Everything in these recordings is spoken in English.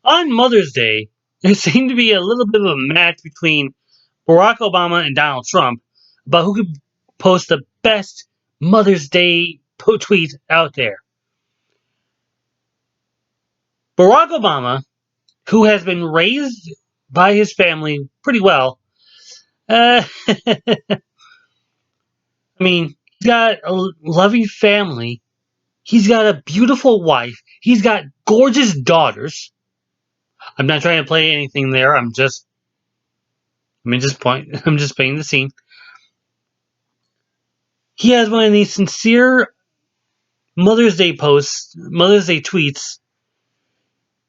On Mother's Day, there seemed to be a little bit of a match between Barack Obama and Donald Trump about who could post the best Mother's Day tweet out there. Barack Obama, who has been raised by his family pretty well, I mean, he's got a loving family. He's got a beautiful wife. He's got gorgeous daughters. I'm not trying to play anything there. I'm just painting the scene. He has one of these sincere Mother's Day tweets,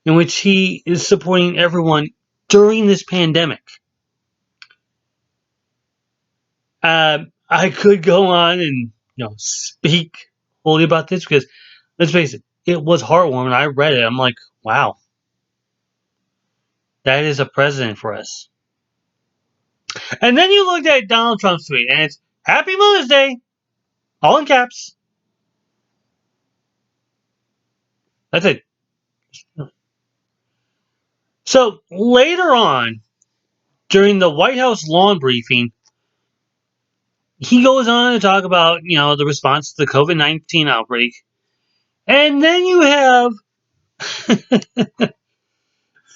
in which he is supporting everyone during this pandemic. I could go on and speak fully about this because let's face it was heartwarming. I read it. I'm like, wow, that is a president for us. And then you looked at Donald Trump's tweet, and it's Happy Mother's Day, all in caps. That's it. So later on, during the White House lawn briefing, he goes on to talk about, the response to the COVID-19 outbreak. And then you have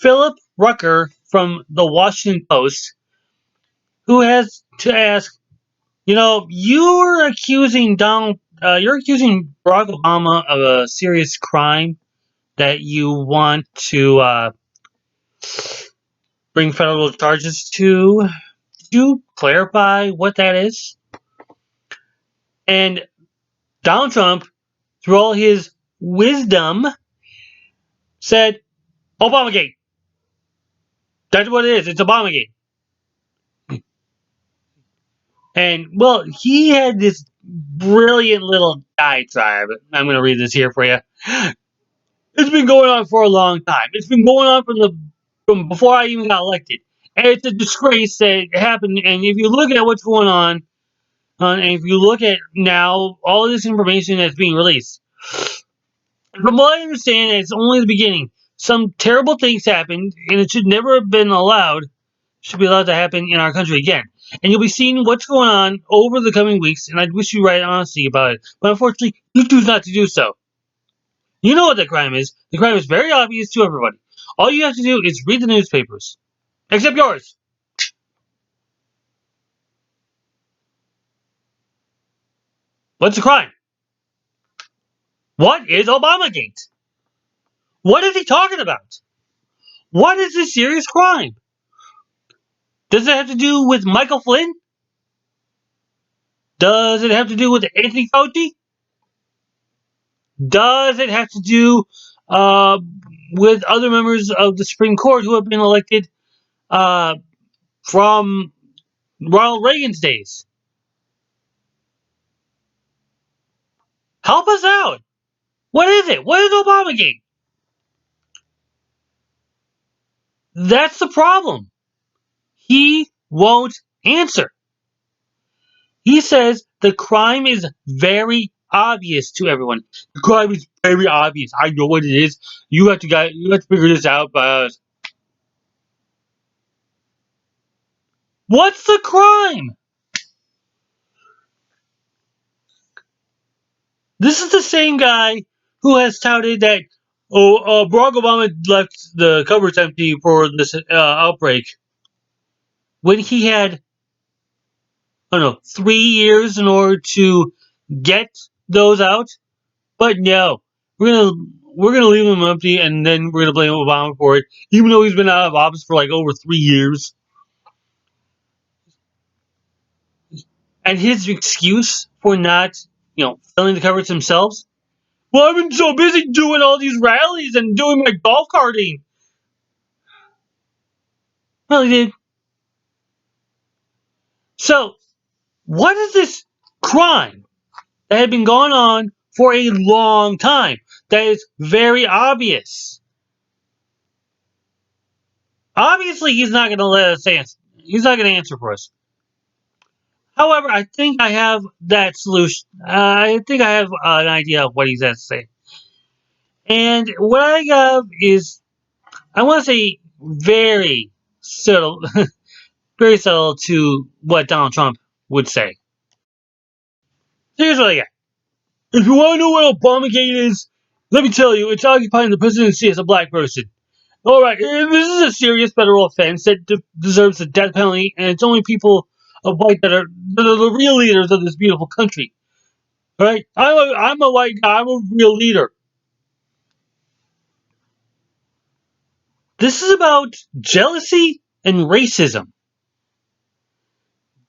Philip Rucker from the Washington Post, who has to ask, you're accusing Barack Obama of a serious crime that you want to bring federal charges to. Could you clarify what that is? And Donald Trump, through all his wisdom, said, Obamagate. That's what it is. It's Obamagate. And, well, he had this brilliant little diatribe. I'm going to read this here for you. It's been going on for a long time. It's been going on from before I even got elected. And it's a disgrace that it happened. And if you look at what's going on, and if you look at now, all of this information that's being released, from what I understand, it's only the beginning. Some terrible things happened, and it should never have been allowed, should be allowed to happen in our country again. And you'll be seeing what's going on over the coming weeks, and I'd wish you right honesty about it. But unfortunately, you choose not to do so. You know what the crime is. The crime is very obvious to everybody. All you have to do is read the newspapers. Except yours. What's the crime? What is Obamagate? What is he talking about? What is this serious crime? Does it have to do with Michael Flynn? Does it have to do with Anthony Fauci? Does it have to do with other members of the Supreme Court who have been elected uh, from Ronald Reagan's days? Help us out. What is it? What is Obamagate? That's the problem. He won't answer. He says the crime is very obvious to everyone. The crime is very obvious. I know what it is. You have to figure this out. But what's the crime? This is the same guy who has touted that Barack Obama left the cupboards empty for this outbreak when he had, I don't know, 3 years in order to get those out. But no, we're gonna leave them empty, and then we're gonna blame Obama for it, even though he's been out of office for like over 3 years. And his excuse for not, filling the cupboards themselves. Well, I've been so busy doing all these rallies and doing my golf carting. Well, he did. So, what is this crime that had been going on for a long time that is very obvious? Obviously, he's not going to let us answer. He's not going to answer for us. However, I think I have that solution. I think I have an idea of what he's going to say. And what I have is I want to say very subtle, very subtle to what Donald Trump would say. Here's what I got. If you want to know what Obamagate is, let me tell you, it's occupying the presidency as a black person. All right, this is a serious federal offense that deserves the death penalty, and it's only people of white that are the real leaders of this beautiful country. All right, I'm a white guy. I'm a real leader. This is about jealousy and racism.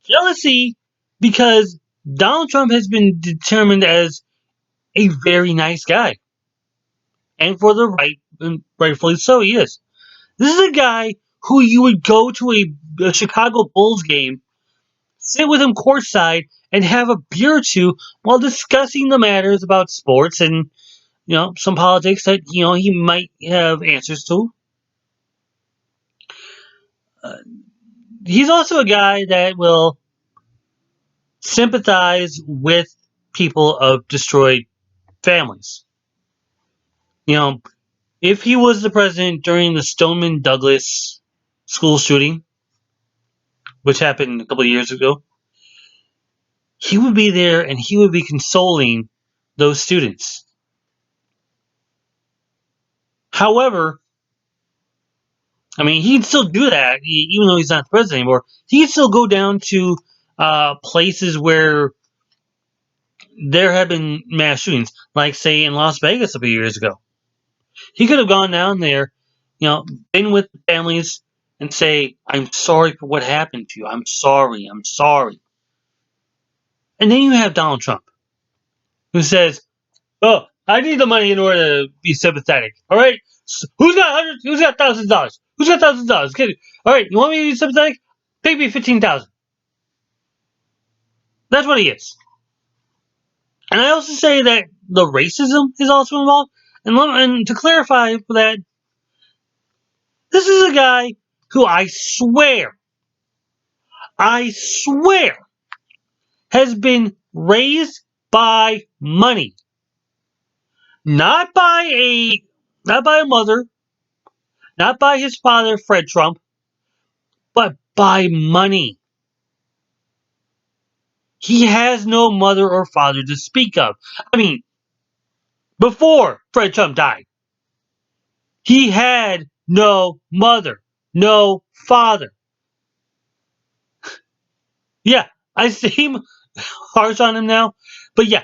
Jealousy because Donald Trump has been determined as a very nice guy, and for the right, and rightfully so, he is. This is a guy who you would go to a Chicago Bulls game, sit with him courtside, and have a beer or two while discussing the matters about sports and some politics that he might have answers to. Uh, he's also a guy that will sympathize with people of destroyed families. You know, if he was the president during the Stoneman Douglas school shooting, which happened a couple of years ago, he would be there and he would be consoling those students. However, I mean, he'd still do that, even though he's not the president anymore. He'd still go down to places where there have been mass shootings, like, say, in Las Vegas a few years ago. He could have gone down there, been with the families and say, I'm sorry for what happened to you. I'm sorry. I'm sorry. And then you have Donald Trump, who says, oh, I need the money in order to be sympathetic. All right? So who's got hundreds? Who's got $1,000s? Who's got $1,000s? Okay. All right, you want me to be sympathetic? Pay me 15,000. That's what he is. And I also say that the racism is also involved. And to clarify that, this is a guy who I swear, has been raised by money, not by a not by a mother, not by his father Fred Trump, but by money. He has no mother or father to speak of. I mean, before Fred Trump died, he had no mother, no father. Yeah, I seem harsh on him now, but yeah,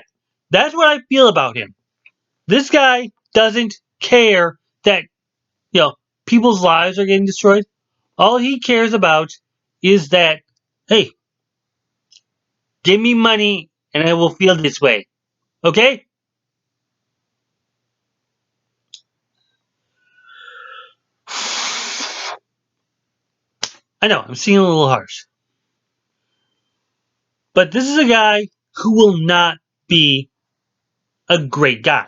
that's what I feel about him. This guy doesn't care that you know people's lives are getting destroyed. All he cares about is that, hey, give me money and I will feel this way. Okay? I know, I'm seeing a little harsh. But this is a guy who will not be a great guy.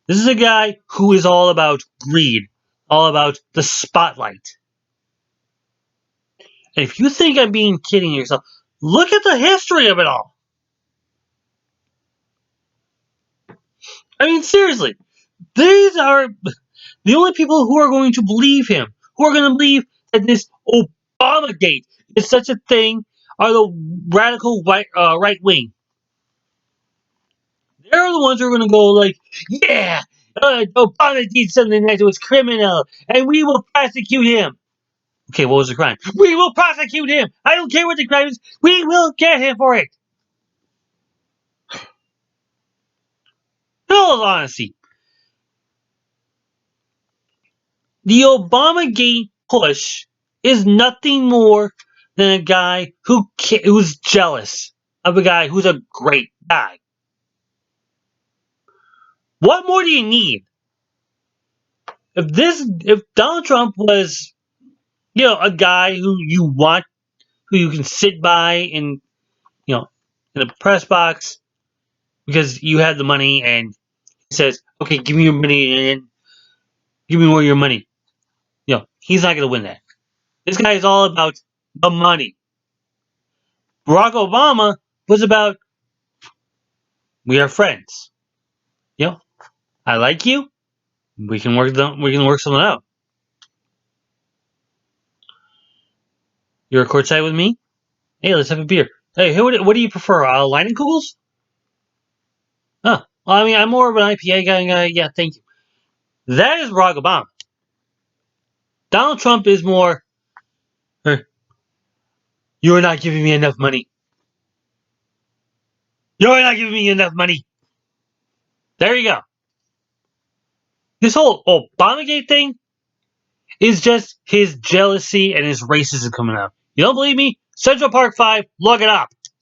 This is a guy who is all about greed, all about the spotlight. And if you think I'm being kidding yourself, look at the history of it all. I mean, seriously, these are the only people who are going to believe him, who are going to believe that this Obamagate is such a thing, are the radical right wing. They're the ones who are going to go like, yeah, Obama did something that was criminal, and we will prosecute him. Okay, what was the crime? We will prosecute him. I don't care what the crime is. We will get him for it. In all honesty, the Obamagate push is nothing more than a guy who's jealous of a guy who's a great guy. What more do you need? If Donald Trump was, a guy who you can sit by you know, in a press box because you have the money and he says, okay, give me your money and give me more of your money. He's not going to win that. This guy is all about the money. Barack Obama was about we are friends. You know, I like you. We can work something out. You're courtside with me? Hey, let's have a beer. Hey, what do you prefer? Leinenkugels? Huh. Well, I mean, I'm more of an IPA guy. Yeah, thank you. That is Barack Obama. Donald Trump is more, you are not giving me enough money. You're not giving me enough money. There you go. This whole Obamagate thing is just his jealousy and his racism coming out. You don't believe me? Central Park 5, look it up.